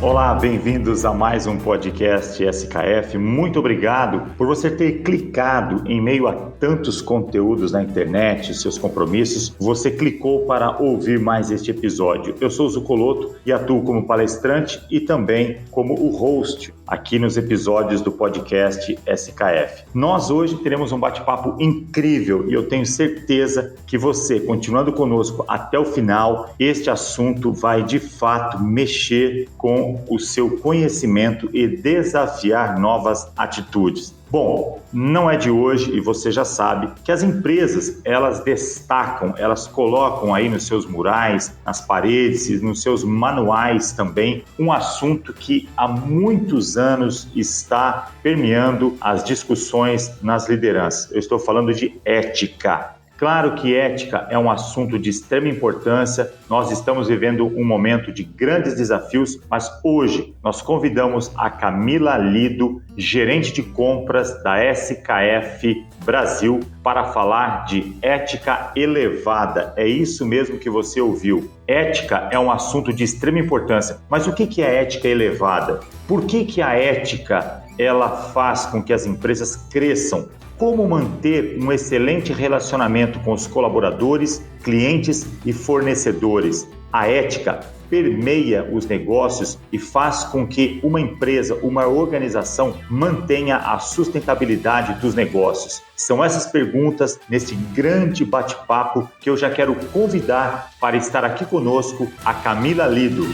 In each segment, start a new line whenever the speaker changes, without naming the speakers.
Olá, bem-vindos a mais um podcast SKF. Muito obrigado por você ter clicado em meio a tantos conteúdos na internet, seus compromissos. Você clicou para ouvir mais este episódio. Eu sou o Zucoloto e atuo como palestrante e também como o host aqui nos episódios do podcast SKF. Nós hoje teremos um bate-papo incrível e eu tenho certeza que você, continuando conosco até o final, este assunto vai de fato mexer com o seu conhecimento e desafiar novas atitudes. Bom, não é de hoje e você já sabe que as empresas, elas destacam, elas colocam aí nos seus murais, nas paredes, nos seus manuais também, um assunto que há muitos anos está permeando as discussões nas lideranças. Eu estou falando de ética. Claro que ética é um assunto de extrema importância, nós estamos vivendo um momento de grandes desafios, mas hoje nós convidamos a Camila Lido, gerente de compras da SKF Brasil, para falar de ética elevada. É isso mesmo que você ouviu. Ética é um assunto de extrema importância, mas o que é ética elevada? Por que a ética ela faz com que as empresas cresçam? Como manter um excelente relacionamento com os colaboradores, clientes e fornecedores? A ética permeia os negócios e faz com que uma empresa, uma organização mantenha a sustentabilidade dos negócios. São essas perguntas neste grande bate-papo que eu já quero convidar para estar aqui conosco a Camila Lido.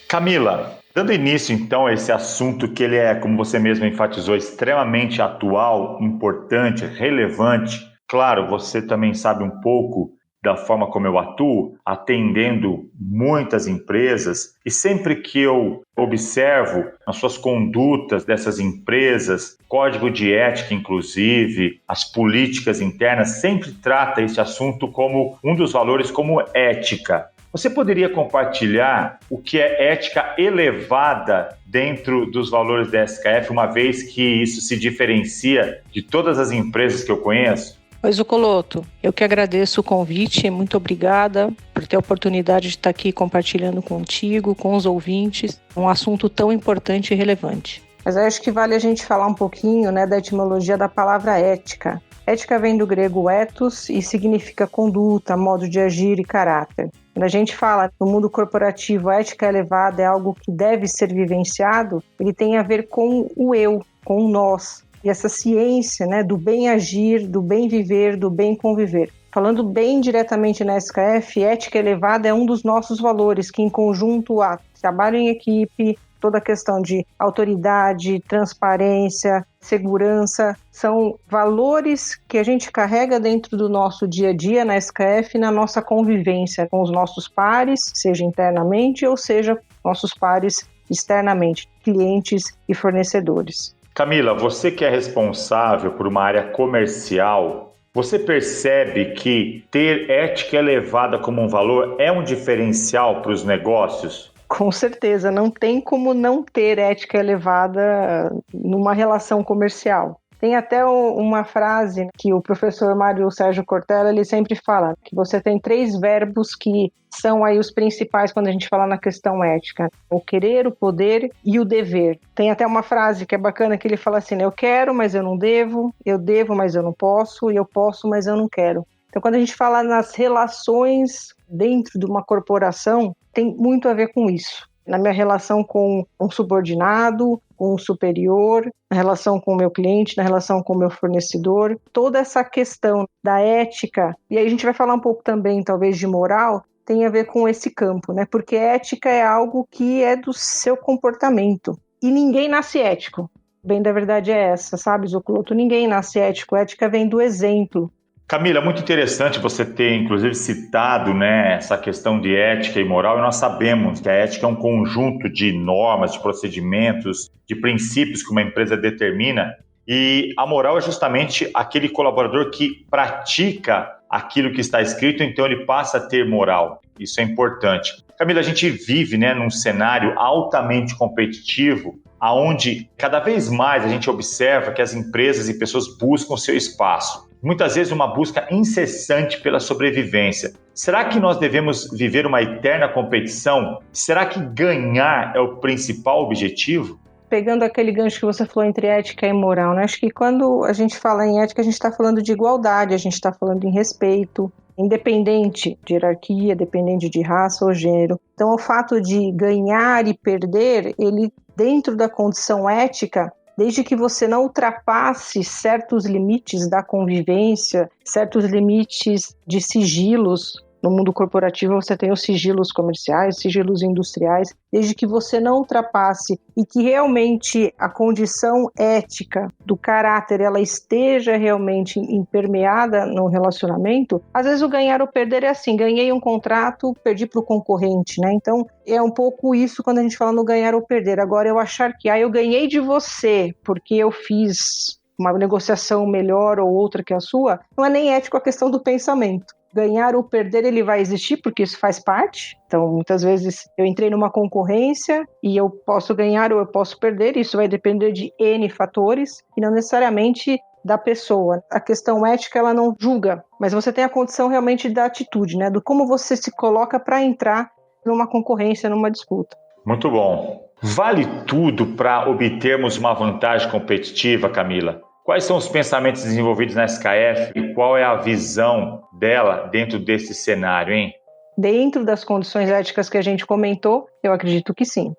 Camila, dando início, então, a esse assunto que ele é, como você mesmo enfatizou, extremamente atual, importante, relevante. Claro, você também sabe um pouco da forma como eu atuo, atendendo muitas empresas, e sempre que eu observo as suas condutas dessas empresas, código de ética, inclusive, as políticas internas, sempre trata esse assunto como um dos valores, como ética. Você poderia compartilhar o que é ética elevada dentro dos valores da SKF, uma vez que isso se diferencia de todas as empresas que eu conheço?
Oi, Zucoloto, eu que agradeço o convite, muito obrigada por ter a oportunidade de estar aqui compartilhando contigo, com os ouvintes, um assunto tão importante e relevante. Mas eu acho que vale a gente falar um pouquinho, da etimologia da palavra ética. Ética vem do grego ethos e significa conduta, modo de agir e caráter. Quando a gente fala que no mundo corporativo a ética elevada é algo que deve ser vivenciado, ele tem a ver com o eu, com o nós. E essa ciência do bem agir, do bem viver, do bem conviver. Falando bem diretamente na SKF, ética elevada é um dos nossos valores, que em conjunto a trabalho em equipe, toda a questão de autoridade, transparência, segurança, são valores que a gente carrega dentro do nosso dia a dia na SKF, na nossa convivência com os nossos pares, seja internamente ou seja nossos pares externamente, clientes e fornecedores.
Camila, você que é responsável por uma área comercial, você percebe que ter ética elevada como um valor é um diferencial para os negócios?
Com certeza, não tem como não ter ética elevada numa relação comercial. Tem até uma frase que o professor Mário Sérgio Cortella, ele sempre fala, que você tem 3 verbos que são aí os principais quando a gente fala na questão ética: o querer, o poder e o dever. Tem até uma frase que é bacana que ele fala assim, eu quero, mas eu devo, mas eu não posso, e eu posso, mas eu não quero. Então, quando a gente fala nas relações dentro de uma corporação, tem muito a ver com isso. Na minha relação com um subordinado, com um superior, na relação com o meu cliente, na relação com o meu fornecedor, toda essa questão da ética, e aí a gente vai falar um pouco também, talvez, de moral, tem a ver com esse campo, Porque ética é algo que é do seu comportamento. E ninguém nasce ético. Bem, da verdade é essa, sabe, Zucoloto? Ninguém nasce ético. Ética vem do exemplo.
Camila, muito interessante você ter, inclusive, citado essa questão de ética e moral, e nós sabemos que a ética é um conjunto de normas, de procedimentos, de princípios que uma empresa determina, e a moral é justamente aquele colaborador que pratica aquilo que está escrito, então ele passa a ter moral. Isso é importante. Camila, a gente vive num cenário altamente competitivo, onde cada vez mais a gente observa que as empresas e pessoas buscam o seu espaço. muitas vezes uma busca incessante pela sobrevivência. Será que nós devemos viver uma eterna competição? Será que ganhar é o principal objetivo?
Pegando aquele gancho que você falou entre ética e moral, né? Acho que quando a gente fala em ética, a gente está falando de igualdade, a gente está falando em respeito, independente de hierarquia, dependente de raça ou gênero. Então, o fato de ganhar e perder, ele, dentro da condição ética, desde que você não ultrapasse certos limites da convivência, certos limites de sigilos. No mundo corporativo você tem os sigilos comerciais, sigilos industriais, desde que você não ultrapasse e que realmente a condição ética do caráter ela esteja realmente impermeada no relacionamento, às vezes o ganhar ou perder é assim, ganhei um contrato, perdi para o concorrente, né? Então é um pouco isso quando a gente fala no ganhar ou perder. Agora eu achar que eu ganhei de você porque eu fiz uma negociação melhor ou outra que a sua, não é nem ético a questão do pensamento. Ganhar ou perder, ele vai existir, porque isso faz parte. Então, muitas vezes, eu entrei numa concorrência e eu posso ganhar ou eu posso perder. Isso vai depender de N fatores e não necessariamente da pessoa. A questão ética, ela não julga, mas você tem a condição realmente da atitude, né? Do como você se coloca para entrar numa concorrência, numa disputa.
Muito bom. Vale tudo para obtermos uma vantagem competitiva, Camila? Quais são os pensamentos desenvolvidos na SKF e qual é a visão dela dentro desse cenário, hein?
Dentro das condições éticas que a gente comentou, eu acredito que sim.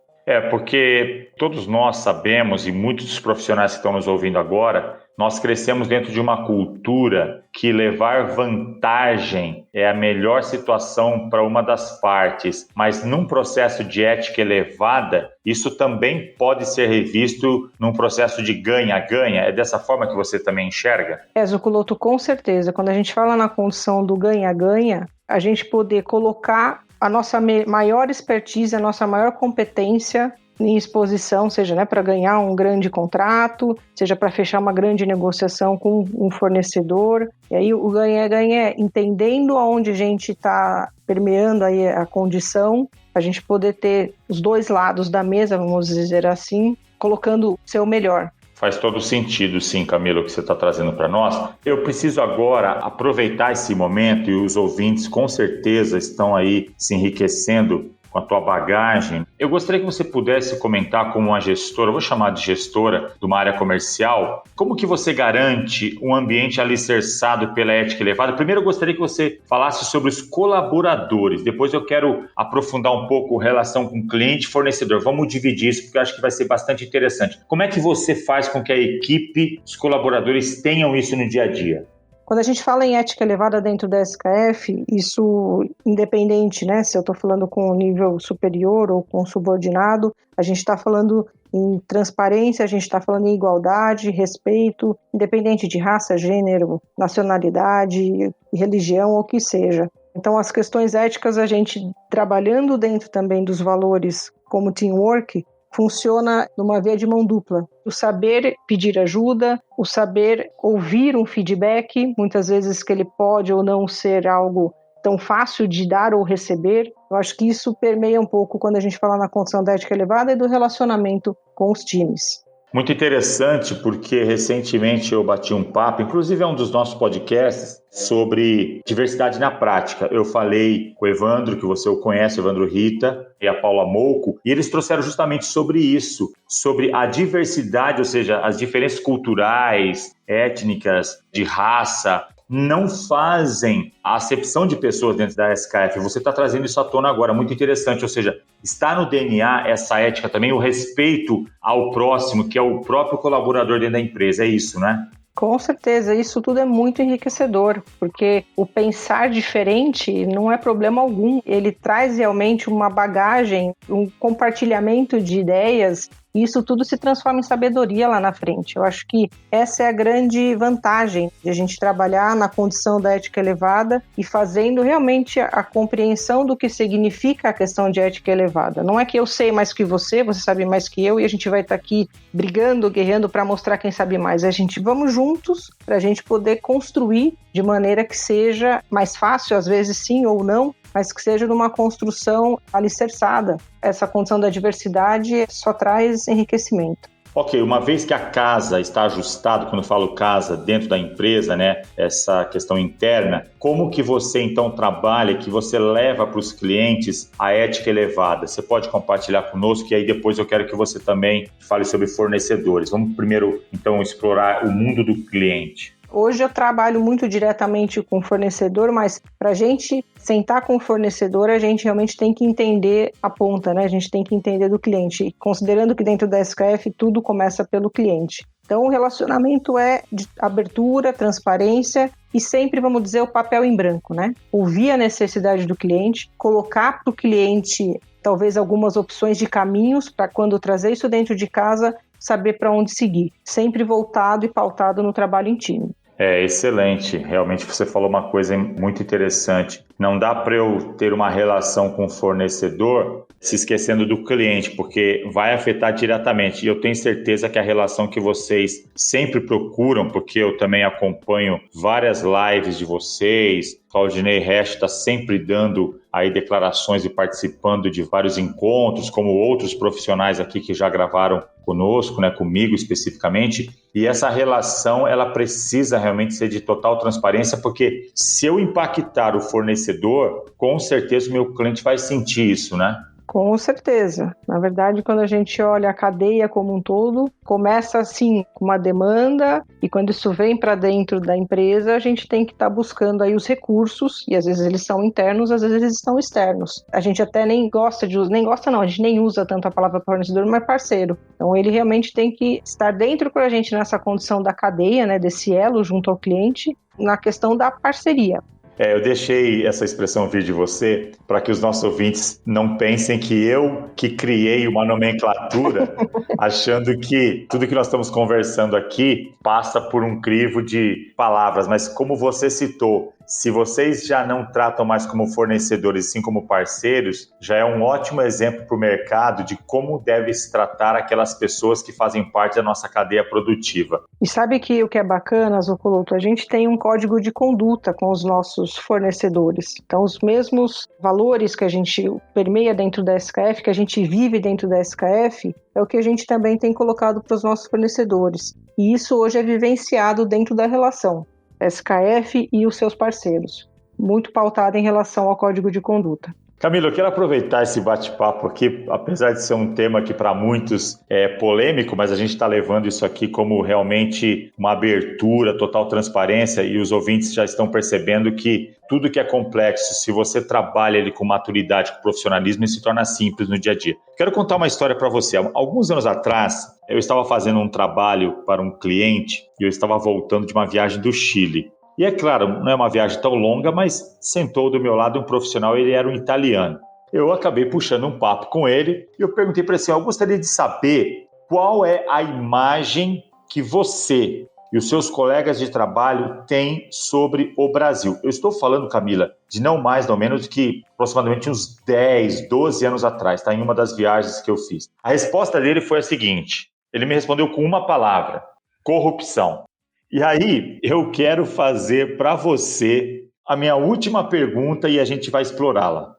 Porque todos nós sabemos, e muitos dos profissionais que estão nos ouvindo agora, nós crescemos dentro de uma cultura que levar vantagem é a melhor situação para uma das partes, mas num processo de ética elevada, isso também pode ser revisto num processo de ganha-ganha. É dessa forma que você também enxerga?
Zucoloto, com certeza. Quando a gente fala na condição do ganha-ganha, a gente poder colocar a nossa maior expertise, a nossa maior competência em exposição, seja para ganhar um grande contrato, seja para fechar uma grande negociação com um fornecedor. E aí o ganha-ganha é entendendo aonde a gente está permeando aí a condição, a gente poder ter os dois lados da mesa, vamos dizer assim, colocando o seu melhor.
Faz todo sentido, sim, Camila, o que você está trazendo para nós. Eu preciso agora aproveitar esse momento e os ouvintes com certeza estão aí se enriquecendo com a tua bagagem. Eu gostaria que você pudesse comentar como uma gestora, vou chamar de gestora de uma área comercial, como que você garante um ambiente alicerçado pela ética elevada? Primeiro eu gostaria que você falasse sobre os colaboradores, depois eu quero aprofundar um pouco a relação com cliente e fornecedor. Vamos dividir isso porque eu acho que vai ser bastante interessante. Como é que você faz com que a equipe, os colaboradores tenham isso no dia a dia?
Quando a gente fala em ética elevada dentro da SKF, isso independente, né? Se eu estou falando com um nível superior ou com subordinado, a gente está falando em transparência, a gente está falando em igualdade, respeito, independente de raça, gênero, nacionalidade, religião ou o que seja. Então, as questões éticas, a gente trabalhando dentro também dos valores como teamwork, funciona numa via de mão dupla. O saber pedir ajuda, o saber ouvir um feedback, muitas vezes que ele pode ou não ser algo tão fácil de dar ou receber. Eu acho que isso permeia um pouco quando a gente fala na condição da ética elevada e do relacionamento com os times.
Muito interessante, porque recentemente eu bati um papo, inclusive é um dos nossos podcasts, sobre diversidade na prática. Eu falei com o Evandro, que você o conhece, o Evandro Rita, e a Paula Mouco, e eles trouxeram justamente sobre isso, sobre a diversidade, ou seja, as diferenças culturais, étnicas, de raça, não fazem a acepção de pessoas dentro da SKF. Você está trazendo isso à tona agora, muito interessante, ou seja, está no DNA essa ética também, o respeito ao próximo, que é o próprio colaborador dentro da empresa, é isso, né?
Com certeza, isso tudo é muito enriquecedor, porque o pensar diferente não é problema algum, ele traz realmente uma bagagem, um compartilhamento de ideias, e isso tudo se transforma em sabedoria lá na frente. Eu acho que essa é a grande vantagem de a gente trabalhar na condição da ética elevada e fazendo realmente a compreensão do que significa a questão de ética elevada. Não é que eu sei mais que você sabe mais que eu, e a gente vai estar aqui brigando, guerreando para mostrar quem sabe mais. A gente vamos juntos para a gente poder construir de maneira que seja mais fácil, às vezes sim ou não, mas que seja numa construção alicerçada. Essa condição da diversidade só traz enriquecimento.
Ok, uma vez que a casa está ajustada, quando eu falo casa, dentro da empresa, né, essa questão interna, como que você então trabalha, que você leva para os clientes a ética elevada? Você pode compartilhar conosco e aí depois eu quero que você também fale sobre fornecedores. Vamos primeiro então explorar o mundo do cliente.
Hoje eu trabalho muito diretamente com o fornecedor, mas para a gente sentar com o fornecedor, a gente realmente tem que entender a ponta, né? A gente tem que entender do cliente. E considerando que dentro da SKF tudo começa pelo cliente. Então o relacionamento é de abertura, transparência e sempre, vamos dizer, o papel em branco, né? Ouvir a necessidade do cliente, colocar para o cliente talvez algumas opções de caminhos para quando trazer isso dentro de casa, saber para onde seguir. Sempre voltado e pautado no trabalho em time.
Excelente. Realmente você falou uma coisa muito interessante. Não dá para eu ter uma relação com o fornecedor se esquecendo do cliente, porque vai afetar diretamente. E eu tenho certeza que a relação que vocês sempre procuram, porque eu também acompanho várias lives de vocês, Claudinei Resch está sempre dando aí declarações e participando de vários encontros, como outros profissionais aqui que já gravaram conosco, né, comigo especificamente, e essa relação ela precisa realmente ser de total transparência, porque se eu impactar o fornecedor, com certeza o meu cliente vai sentir isso, né?
Com certeza. Na verdade, quando a gente olha a cadeia como um todo, começa assim com uma demanda e quando isso vem para dentro da empresa, a gente tem que estar buscando aí os recursos e às vezes eles são internos, às vezes eles são externos. A gente até nem gosta de usar, a gente nem usa tanto a palavra fornecedor, mas parceiro. Então ele realmente tem que estar dentro com a gente nessa condição da cadeia, né, desse elo junto ao cliente, na questão da parceria.
Eu deixei essa expressão vir de você para que os nossos ouvintes não pensem que eu que criei uma nomenclatura achando que tudo que nós estamos conversando aqui passa por um crivo de palavras, mas como você citou, se vocês já não tratam mais como fornecedores, sim como parceiros, já é um ótimo exemplo para o mercado de como deve se tratar aquelas pessoas que fazem parte da nossa cadeia produtiva.
E sabe que o que é bacana, Zucoloto? A gente tem um código de conduta com os nossos fornecedores. Então, os mesmos valores que a gente permeia dentro da SKF, que a gente vive dentro da SKF, é o que a gente também tem colocado para os nossos fornecedores. E isso hoje é vivenciado dentro da relação SKF e os seus parceiros, muito pautado em relação ao código de conduta.
Camila, eu quero aproveitar esse bate-papo aqui, apesar de ser um tema que para muitos é polêmico, mas a gente está levando isso aqui como realmente uma abertura, total transparência, e os ouvintes já estão percebendo que tudo que é complexo, se você trabalha ele com maturidade, com profissionalismo, ele se torna simples no dia a dia. Quero contar uma história para você. Alguns anos atrás, eu estava fazendo um trabalho para um cliente e eu estava voltando de uma viagem do Chile. E é claro, não é uma viagem tão longa, mas sentou do meu lado um profissional, ele era um italiano. Eu acabei puxando um papo com ele e eu perguntei para ele assim, eu gostaria de saber qual é a imagem que você e os seus colegas de trabalho têm sobre o Brasil. Eu estou falando, Camila, de não mais, não menos do que aproximadamente uns 10, 12 anos atrás, tá? Em uma das viagens que eu fiz. A resposta dele foi a seguinte, ele me respondeu com uma palavra, corrupção. E aí, eu quero fazer para você a minha última pergunta e a gente vai explorá-la.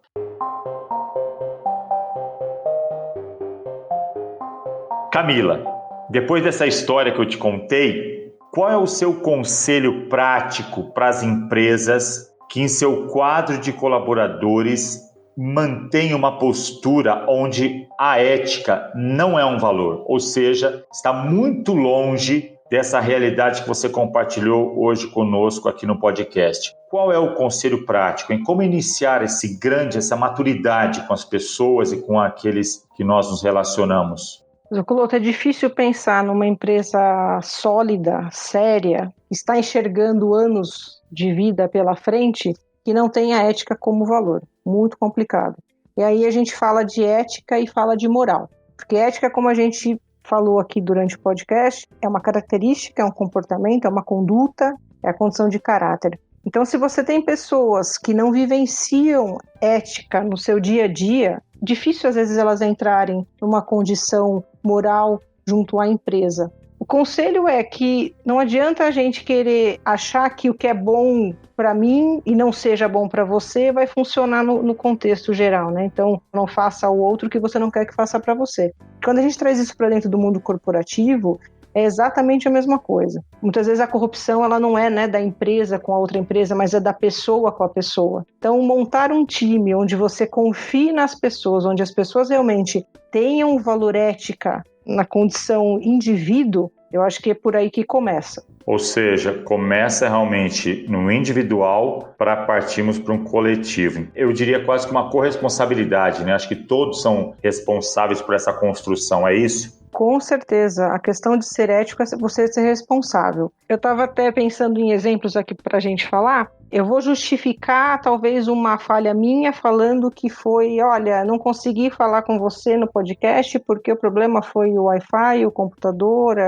Camila, depois dessa história que eu te contei, qual é o seu conselho prático para as empresas que em seu quadro de colaboradores mantém uma postura onde a ética não é um valor, ou seja, está muito longe dessa realidade que você compartilhou hoje conosco aqui no podcast? Qual é o conselho prático em como iniciar essa maturidade com as pessoas e com aqueles que nós nos relacionamos?
Zucoloto, é difícil pensar numa empresa sólida, séria, que está enxergando anos de vida pela frente que não tem a ética como valor. Muito complicado. E aí a gente fala de ética e fala de moral. Porque ética, como a gente falou aqui durante o podcast, é uma característica, é um comportamento, é uma conduta, é a condição de caráter. Então, se você tem pessoas que não vivenciam ética no seu dia a dia, difícil às vezes elas entrarem numa condição moral junto à empresa. O conselho é que não adianta a gente querer achar que o que é bom para mim e não seja bom para você vai funcionar no contexto geral, né? Então, não faça ao outro o que você não quer que faça para você. Quando a gente traz isso para dentro do mundo corporativo, é exatamente a mesma coisa. Muitas vezes a corrupção ela não é, né, da empresa com a outra empresa, mas é da pessoa com a pessoa. Então, montar um time onde você confie nas pessoas, onde as pessoas realmente tenham valor ética na condição indivíduo, eu acho que é por aí que começa.
Ou seja, começa realmente no individual para partirmos para um coletivo. Eu diria quase que uma corresponsabilidade, né? Acho que todos são responsáveis por essa construção, é isso?
Com certeza, a questão de ser ético é você ser responsável. Eu estava até pensando em exemplos aqui para a gente falar. Eu vou justificar talvez uma falha minha falando que foi, olha, não consegui falar com você no podcast porque o problema foi o Wi-Fi, o computador,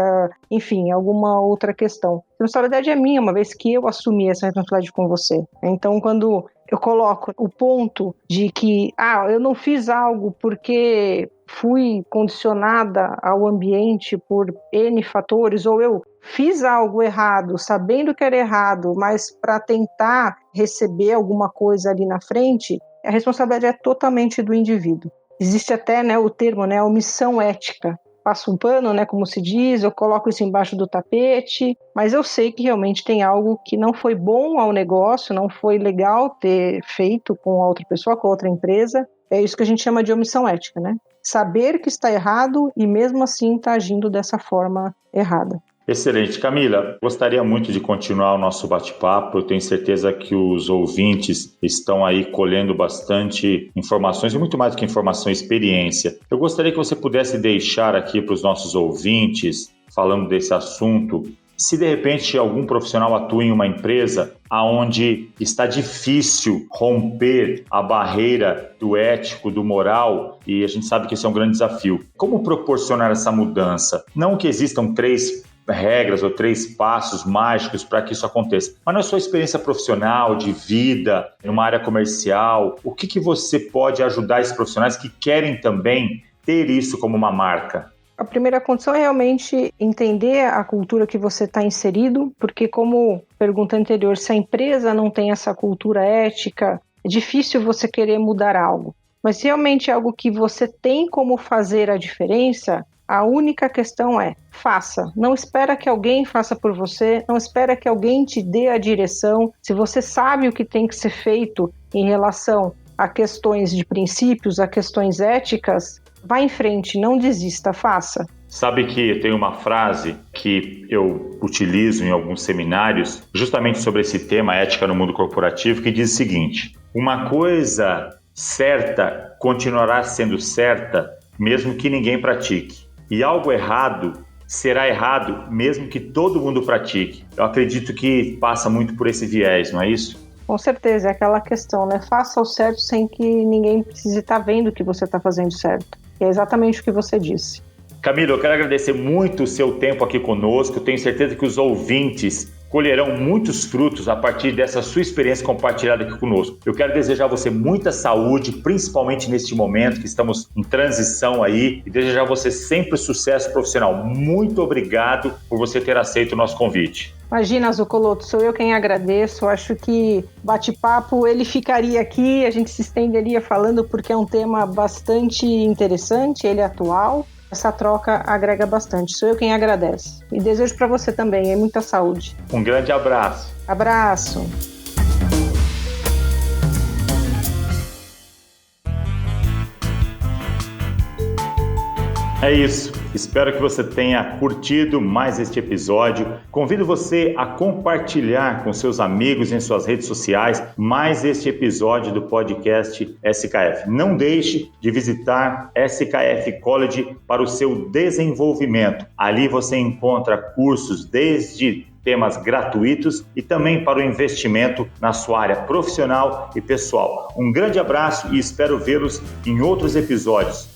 enfim, alguma outra questão. A responsabilidade é minha, uma vez que eu assumi essa responsabilidade com você. Então, quando eu coloco o ponto de que, eu não fiz algo porque fui condicionada ao ambiente por N fatores, ou eu fiz algo errado, sabendo que era errado, mas para tentar receber alguma coisa ali na frente, a responsabilidade é totalmente do indivíduo. Existe até, né, o termo, né, omissão ética. Passo um pano, né, como se diz, eu coloco isso embaixo do tapete, mas eu sei que realmente tem algo que não foi bom ao negócio, não foi legal ter feito com a outra pessoa, com a outra empresa. É isso que a gente chama de omissão ética, né? Saber que está errado e mesmo assim está agindo dessa forma errada.
Excelente. Camila, gostaria muito de continuar o nosso bate-papo. Eu tenho certeza que os ouvintes estão aí colhendo bastante informações e muito mais do que informação, experiência. Eu gostaria que você pudesse deixar aqui para os nossos ouvintes, falando desse assunto, se de repente algum profissional atua em uma empresa onde está difícil romper a barreira do ético, do moral, e a gente sabe que esse é um grande desafio. Como proporcionar essa mudança? Não que existam 3 regras ou 3 passos mágicos para que isso aconteça. Mas na sua experiência profissional, de vida, numa área comercial, o que você pode ajudar esses profissionais que querem também ter isso como uma marca?
A primeira condição é realmente entender a cultura que você está inserido, porque como pergunta anterior, se a empresa não tem essa cultura ética, é difícil você querer mudar algo. Mas se realmente é algo que você tem como fazer a diferença, a única questão é, faça. Não espera que alguém faça por você, não espera que alguém te dê a direção. Se você sabe o que tem que ser feito em relação a questões de princípios, a questões éticas, vá em frente, não desista, faça.
Sabe que tem uma frase que eu utilizo em alguns seminários, justamente sobre esse tema, ética no mundo corporativo, que diz o seguinte: uma coisa certa continuará sendo certa, mesmo que ninguém pratique. E algo errado será errado, mesmo que todo mundo pratique. Eu acredito que passa muito por esse viés, não é isso?
Com certeza, é aquela questão, né? Faça o certo sem que ninguém precise estar vendo que você está fazendo certo. E é exatamente o que você disse.
Camila, eu quero agradecer muito o seu tempo aqui conosco. Eu tenho certeza que os ouvintes colherão muitos frutos a partir dessa sua experiência compartilhada aqui conosco. Eu quero desejar a você muita saúde, principalmente neste momento que estamos em transição aí, e desejar a você sempre sucesso profissional. Muito obrigado por você ter aceito o nosso convite.
Imagina, Zucoloto, sou eu quem agradeço. Acho que bate-papo ele ficaria aqui, a gente se estenderia falando porque é um tema bastante interessante, ele é atual. Essa troca agrega bastante. Sou eu quem agradece. E desejo para você também, muita saúde.
Um grande abraço.
Abraço.
É isso. Espero que você tenha curtido mais este episódio. Convido você a compartilhar com seus amigos em suas redes sociais mais este episódio do podcast SKF. Não deixe de visitar SKF College para o seu desenvolvimento. Ali você encontra cursos desde temas gratuitos e também para o investimento na sua área profissional e pessoal. Um grande abraço e espero vê-los em outros episódios.